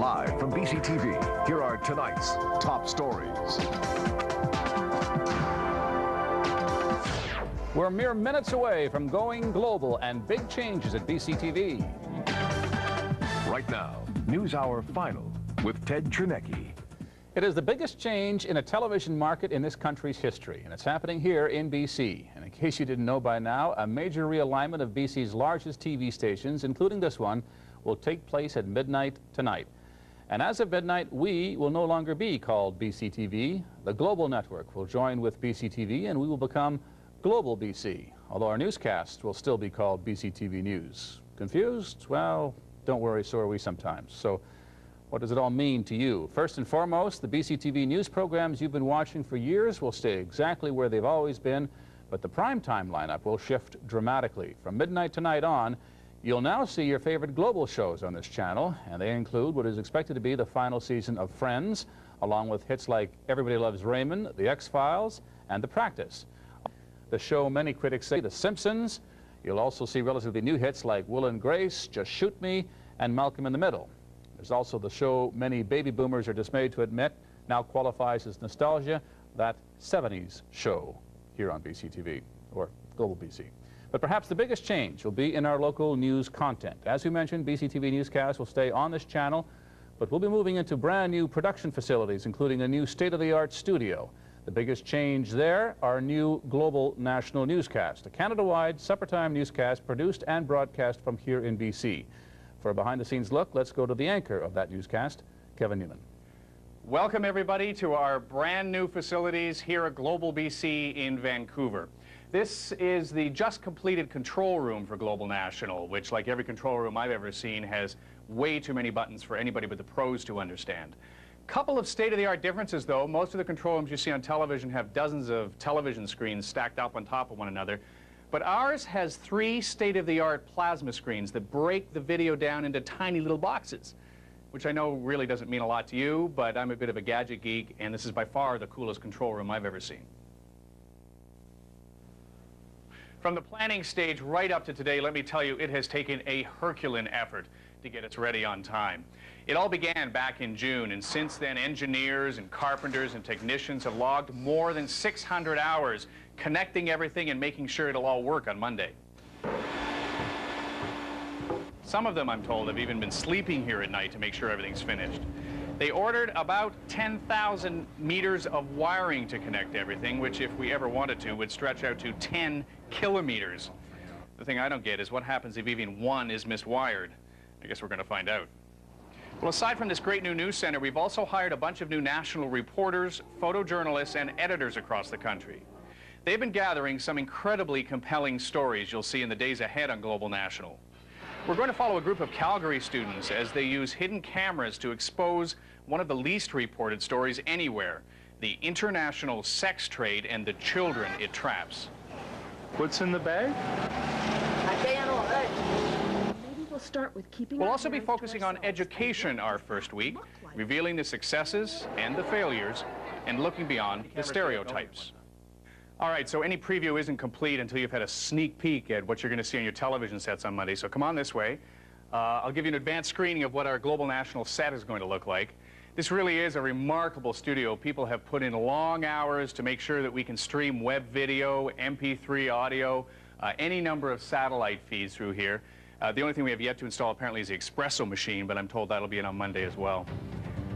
Live from BCTV, here are tonight's top stories. We're mere minutes away from going global and big changes at BCTV. Right now, NewsHour Final with Ted Chernecki. It is the biggest change in a television market in this country's history, and it's happening here in BC. And in case you didn't know by now, a major realignment of BC's largest TV stations, including this one, will take place at midnight tonight. And as of midnight, we will no longer be called BCTV. The Global Network will join with BCTV, and we will become Global BC, although our newscast will still be called BCTV News. Confused? Well, don't worry, so are we sometimes. So what does it all mean to you? First and foremost, the BCTV news programs you've been watching for years will stay exactly where they've always been, but the primetime lineup will shift dramatically. From midnight tonight on, you'll now see your favorite global shows on this channel, and they include what is expected to be the final season of Friends, along with hits like Everybody Loves Raymond, The X-Files, and The Practice. The show many critics say The Simpsons. You'll also see relatively new hits like Will and Grace, Just Shoot Me, and Malcolm in the Middle. There's also the show many baby boomers are dismayed to admit now qualifies as nostalgia, that 70s show here on BCTV, or Global BC. But perhaps the biggest change will be in our local news content. As we mentioned, BCTV Newscast will stay on this channel, but we'll be moving into brand new production facilities, including a new state-of-the-art studio. The biggest change there, our new Global National Newscast, a Canada-wide supper-time newscast produced and broadcast from here in BC. For a behind-the-scenes look, let's go to the anchor of that newscast, Kevin Newman. Welcome, everybody, to our brand new facilities here at Global BC in Vancouver. This is the just completed control room for Global National, which, like every control room I've ever seen, has way too many buttons for anybody but the pros to understand. Couple of state-of-the-art differences, though. Most of the control rooms you see on television have dozens of television screens stacked up on top of one another. But ours has 3 state-of-the-art plasma screens that break the video down into tiny little boxes, which I know really doesn't mean a lot to you, but I'm a bit of a gadget geek, and this is by far the coolest control room I've ever seen. From the planning stage right up to today, let me tell you, it has taken a Herculean effort to get us ready on time. It all began back in June, and since then, engineers and carpenters and technicians have logged more than 600 hours connecting everything and making sure it'll all work on Monday. Some of them, I'm told, have even been sleeping here at night to make sure everything's finished. They ordered about 10,000 meters of wiring to connect everything, which, if we ever wanted to, would stretch out to 10 kilometers. The thing I don't get is what happens if even one is miswired. I guess we're going to find out. Well, aside from this great new news center, we've also hired a bunch of new national reporters, photojournalists, and editors across the country. They've been gathering some incredibly compelling stories you'll see in the days ahead on Global National. We're going to follow a group of Calgary students as they use hidden cameras to expose one of the least reported stories anywhere, the international sex trade and the children it traps. What's in the bag? Start with keeping. We'll also be focusing on education our first week, revealing the successes and the failures, and looking beyond the stereotypes. All right, so any preview isn't complete until you've had a sneak peek at what you're going to see on your television sets on Monday, so come on this way. I'll give you an advanced screening of what our Global National set is going to look like. This really is a remarkable studio. People have put in long hours to make sure that we can stream web video, MP3 audio, any number of satellite feeds through here. The only thing we have yet to install apparently is the espresso machine, but I'm told that'll be in on Monday as well.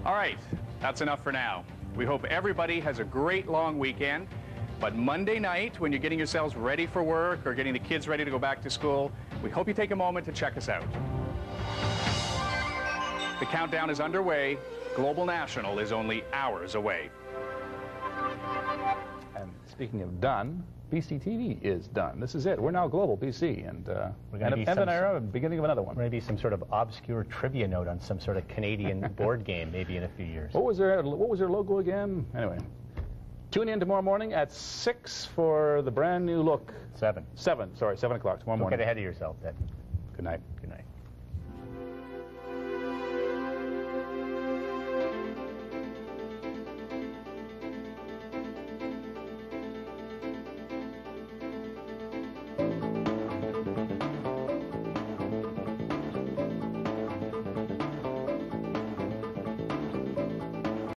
All right, that's enough for now. We hope everybody has a great long weekend, but Monday night, when you're getting yourselves ready for work or getting the kids ready to go back to school, we hope you take a moment to check us out. The countdown is underway. Global National is only hours away. And speaking of done, BCTV is done. This is it. We're now Global BC, and we're going to end an era and beginning of another one. Maybe some sort of obscure trivia note on some sort of Canadian board game, maybe in a few years. What was their logo again? Anyway, tune in tomorrow morning at 6 for the brand new look. 7. 7 o'clock tomorrow morning. Don't get ahead of yourself, then. Good night. Good night.